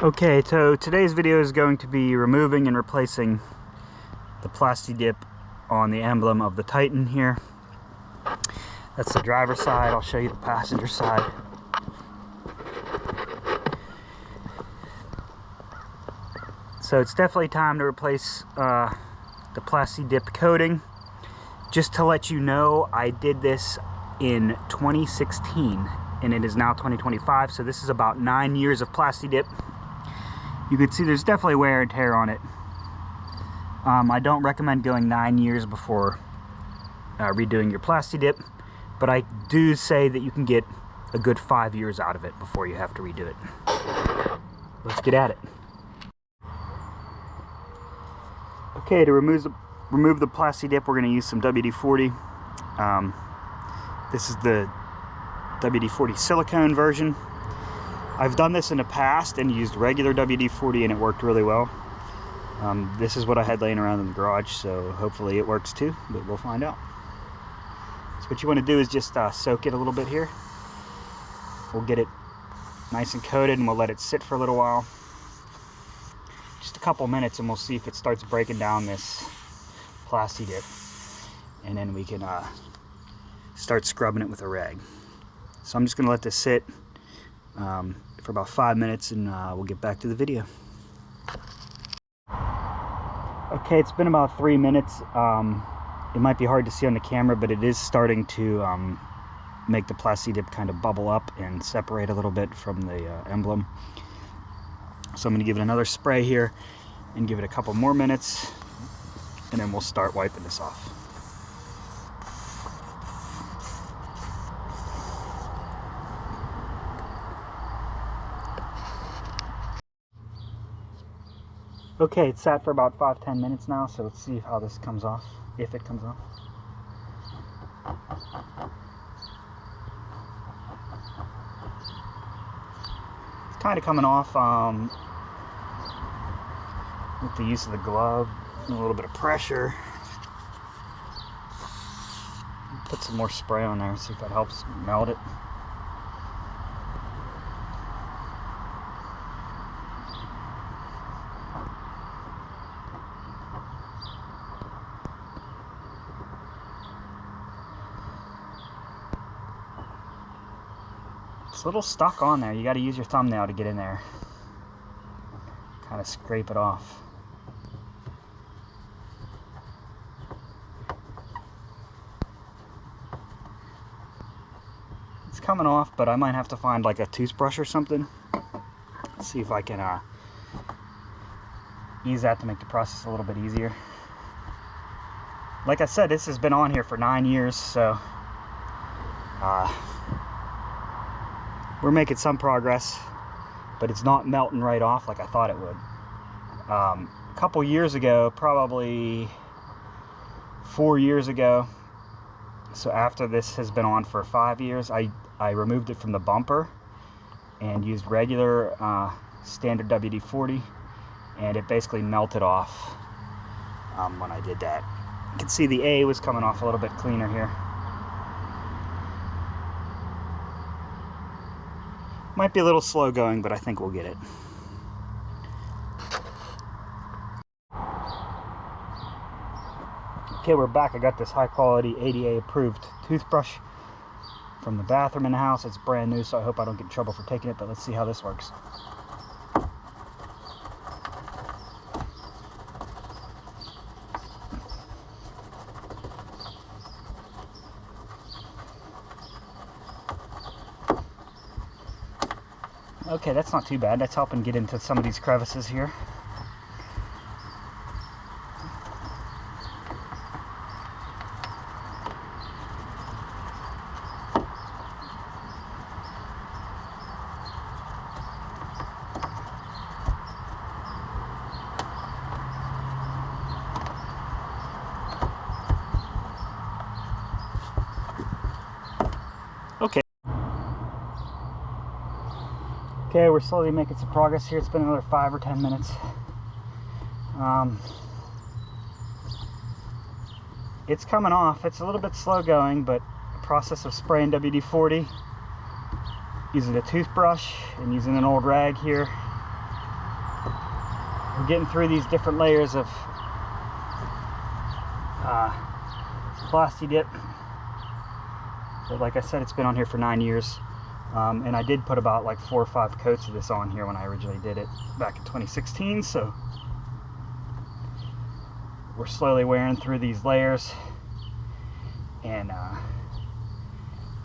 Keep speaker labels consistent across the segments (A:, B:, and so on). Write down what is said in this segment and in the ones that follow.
A: Okay, so today's video is going to be removing and replacing the plastidip on the emblem of the Titan here. That's the driver's side. I'll show you the passenger side. So it's definitely time to replace the plastidip coating. Just to let you know, I did this in 2016 and it is now 2025, so this is about 9 years of plastidip. You can see there's definitely wear and tear on it. I don't recommend going 9 years before redoing your plastidip, but I do say that you can get a good 5 years out of it before you have to redo it. Let's get at it. Okay, to remove the plastidip, we're going to use some WD-40. This is the WD-40 silicone version. I've done this in the past and used regular WD-40 and it worked really well. This is what I had laying around in the garage, so hopefully it works too, but we'll find out. So what you want to do is just soak it a little bit here. We'll get it nice and coated and we'll let it sit for a little while. Just a couple minutes and we'll see if it starts breaking down this plastidip. And then we can start scrubbing it with a rag. So I'm just going to let this sit for about 5 minutes and we'll get back to the video. Okay, it's been about 3 minutes. It might be hard to see on the camera, but it is starting to make the plastidip kind of bubble up and separate a little bit from the emblem. So I'm going to give it another spray here and give it a couple more minutes, and then we'll start wiping this off. Okay, it's sat for about 5-10 minutes now, so let's see how this comes off, if it comes off. It's kind of coming off with the use of the glove and a little bit of pressure. Put some more spray on there, see if that helps melt it. It's a little stuck on there. You got to use your thumbnail to get in there. Kind of scrape it off. It's coming off, but I might have to find like a toothbrush or something. See if I can use that to make the process a little bit easier. Like I said, this has been on here for 9 years, so we're making some progress, but it's not melting right off like I thought it would. A couple years ago, probably 4 years ago, so after this has been on for 5 years, I removed it from the bumper and used regular standard WD-40, and it basically melted off when I did that. You can see the A was coming off a little bit cleaner here. Might be a little slow going, but I think we'll get it. Okay, we're back. I got this high quality ADA approved toothbrush from the bathroom in the house. It's brand new, so I hope I don't get in trouble for taking it, but let's see how this works. Okay, that's not too bad. That's helping get into some of these crevices here. Okay, we're slowly making some progress here. It's been another 5 or 10 minutes. It's coming off. It's a little bit slow going, but the process of spraying WD-40, using a toothbrush and using an old rag here, we're getting through these different layers of plastidip. But like I said, it's been on here for 9 years. And I did put about like 4 or 5 coats of this on here when I originally did it back in 2016. So we're slowly wearing through these layers and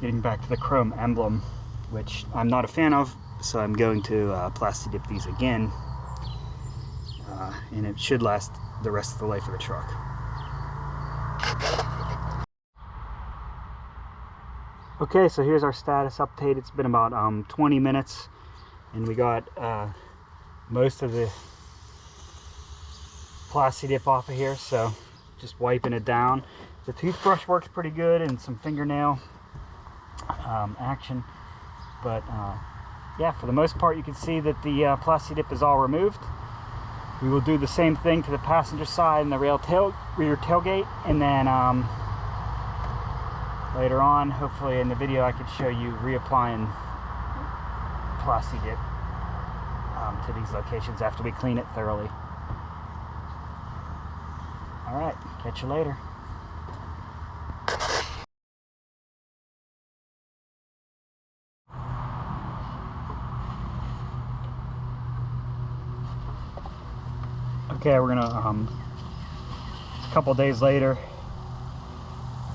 A: getting back to the chrome emblem, which I'm not a fan of. So I'm going to plastidip these again, and it should last the rest of the life of the truck. Okay, so here's our status update. It's been about 20 minutes, and we got most of the plastidip off of here, so just wiping it down. The toothbrush works pretty good, and some fingernail action, but yeah, for the most part you can see that the plastidip is all removed. We will do the same thing to the passenger side and the rear tailgate, and then later on, hopefully in the video, I could show you reapplying plastidip to these locations after we clean it thoroughly. Alright, catch you later. Okay, we're gonna, a couple days later,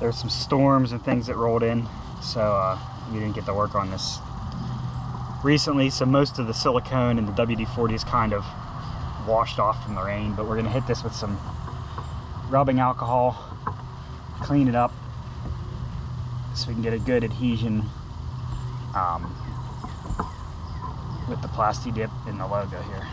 A: there's some storms and things that rolled in, so we didn't get to work on this recently, so most of the silicone and the WD-40 is kind of washed off from the rain, but we're gonna hit this with some rubbing alcohol, clean it up so we can get a good adhesion with the plastidip in the logo here.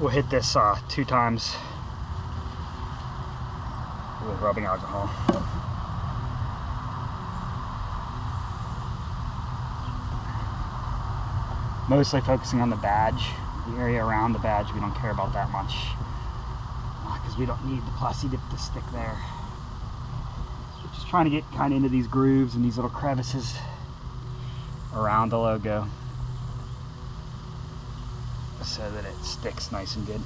A: We'll hit this 2 times with rubbing alcohol. Mostly focusing on the badge, the area around the badge. We don't care about that much because we don't need the plastidip to stick there. We're just trying to get kind of into these grooves and these little crevices around the logo, so that it sticks nice and good.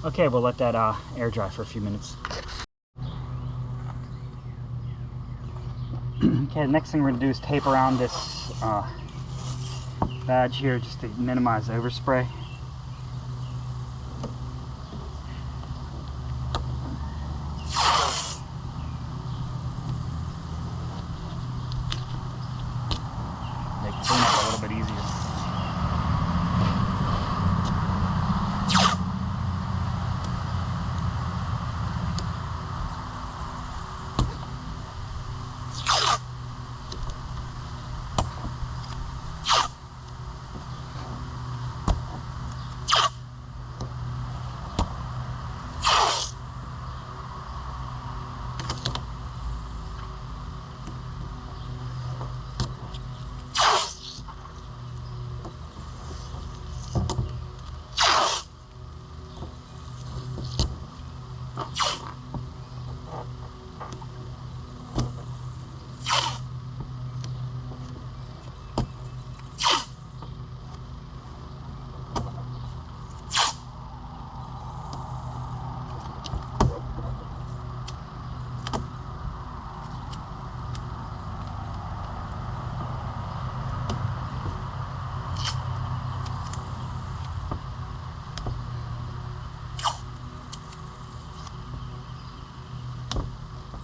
A: Okay, we'll let that air dry for a few minutes. Okay, the next thing we're going to do is tape around this badge here just to minimize overspray. Make cleanup a little bit easier.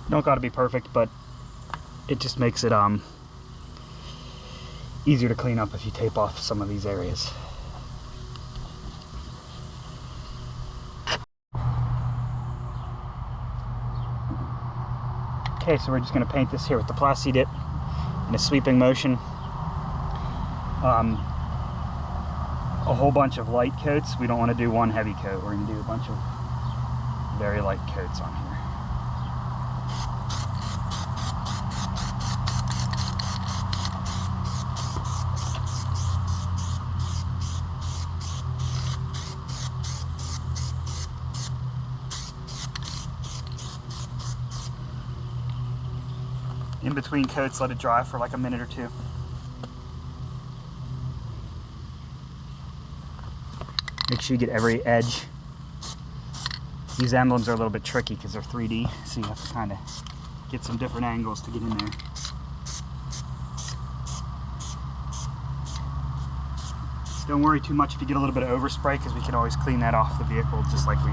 A: Don't gotta be perfect, but it just makes it easier to clean up if you tape off some of these areas. Okay, so we're just going to paint this here with the plastidip in a sweeping motion. A whole bunch of light coats. We don't want to do one heavy coat. We're going to do a bunch of very light coats on here. In between coats, let it dry for like a minute or two. Make sure you get every edge. These emblems are a little bit tricky because they're 3D, so you have to kind of get some different angles to get in there. Don't worry too much if you get a little bit of overspray, because we can always clean that off the vehicle just like we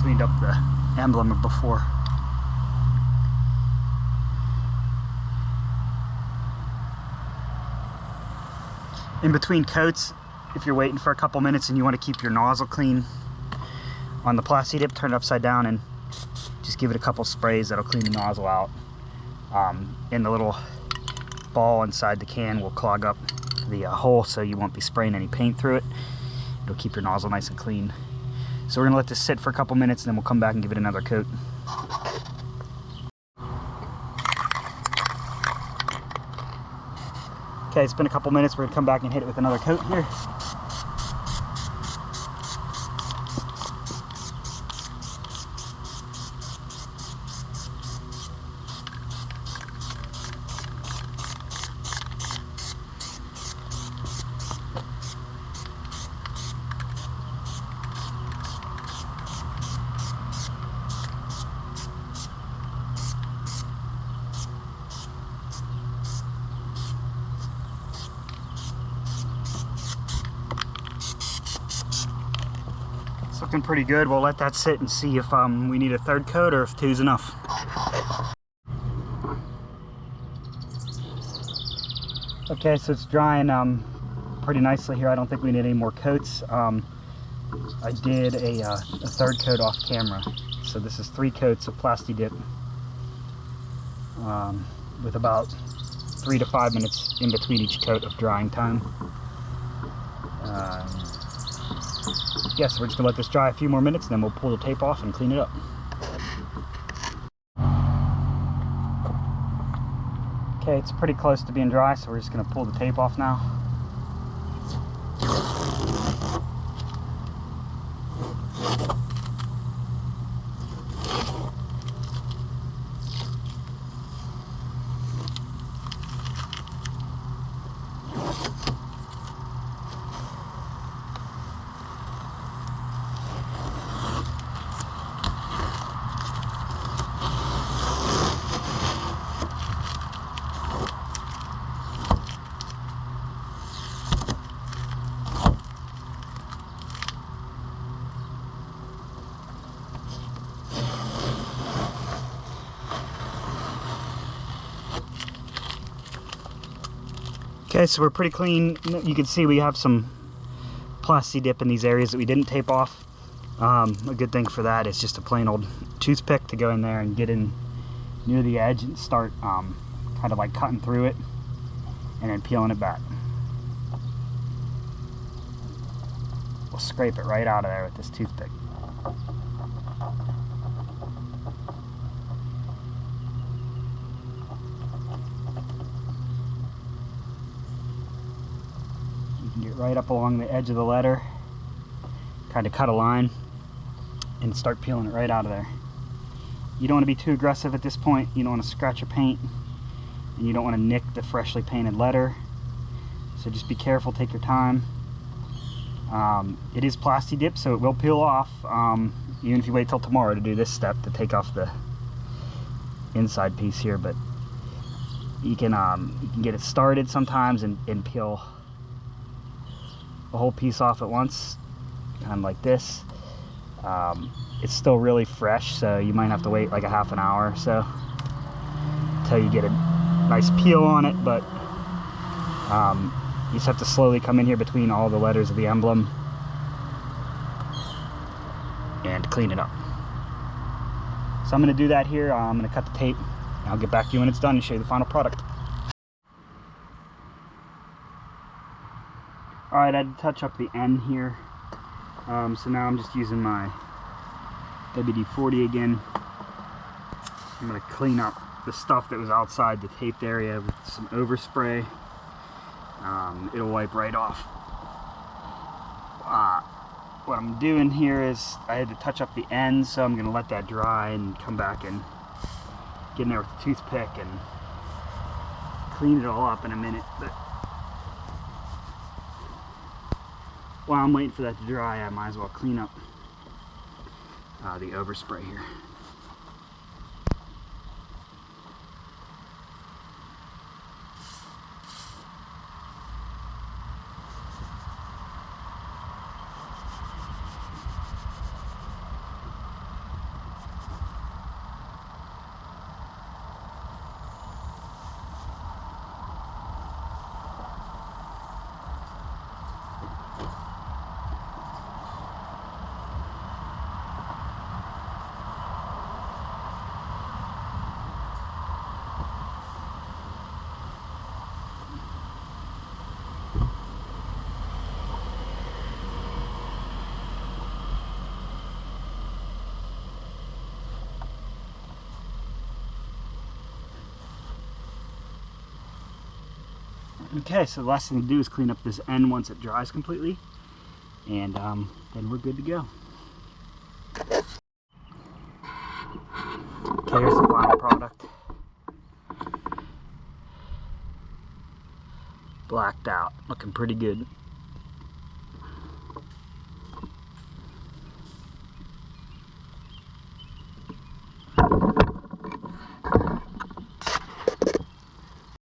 A: cleaned up the emblem before. In between coats, if you're waiting for a couple minutes and you want to keep your nozzle clean on the plastidip, turn it upside down and just give it a couple sprays. That'll clean the nozzle out. And the little ball inside the can will clog up the hole, so you won't be spraying any paint through it. It'll keep your nozzle nice and clean. So we're gonna let this sit for a couple minutes and then we'll come back and give it another coat. Okay, it's been a couple minutes. We're gonna come back and hit it with another coat here. Looking pretty good. We'll let that sit and see if we need a third coat or if two's enough. Okay, so it's drying pretty nicely here. I don't think we need any more coats. I did a third coat off camera. So this is 3 coats of plastidip with about 3 to 5 minutes in between each coat of drying time. Yes, we're just gonna let this dry a few more minutes and then we'll pull the tape off and clean it up. Okay, it's pretty close to being dry, so we're just gonna pull the tape off now. Okay, so we're pretty clean. You can see we have some plastidip in these areas that we didn't tape off. A good thing for that is just a plain old toothpick to go in there and get in near the edge and start kind of like cutting through it and then peeling it back. We'll scrape it right out of there with this toothpick. Get right up along the edge of the letter, kind of cut a line and start peeling it right out of there. You don't want to be too aggressive at this point. You don't want to scratch your paint and you don't want to nick the freshly painted letter, so just be careful, take your time. It is plastidip, so it will peel off even if you wait till tomorrow to do this step to take off the inside piece here, but you can get it started sometimes and peel the whole piece off at once, kind of like this. It's still really fresh, so you might have to wait like a half an hour or so until you get a nice peel on it, but you just have to slowly come in here between all the letters of the emblem and clean it up. So I'm going to do that here. I'm going to cut the tape I'll get back to you when it's done and show you the final product. Alright, I had to touch up the end here. So now I'm just using my WD-40 again. I'm going to clean up the stuff that was outside the taped area with some overspray. It'll wipe right off. What I'm doing here is I had to touch up the ends, so I'm going to let that dry and come back and get in there with a toothpick and clean it all up in a minute. But while I'm waiting for that to dry, I might as well clean up the overspray here. Okay, so the last thing to do is clean up this end once it dries completely, and then we're good to go. Okay, here's the final product. Blacked out, looking pretty good.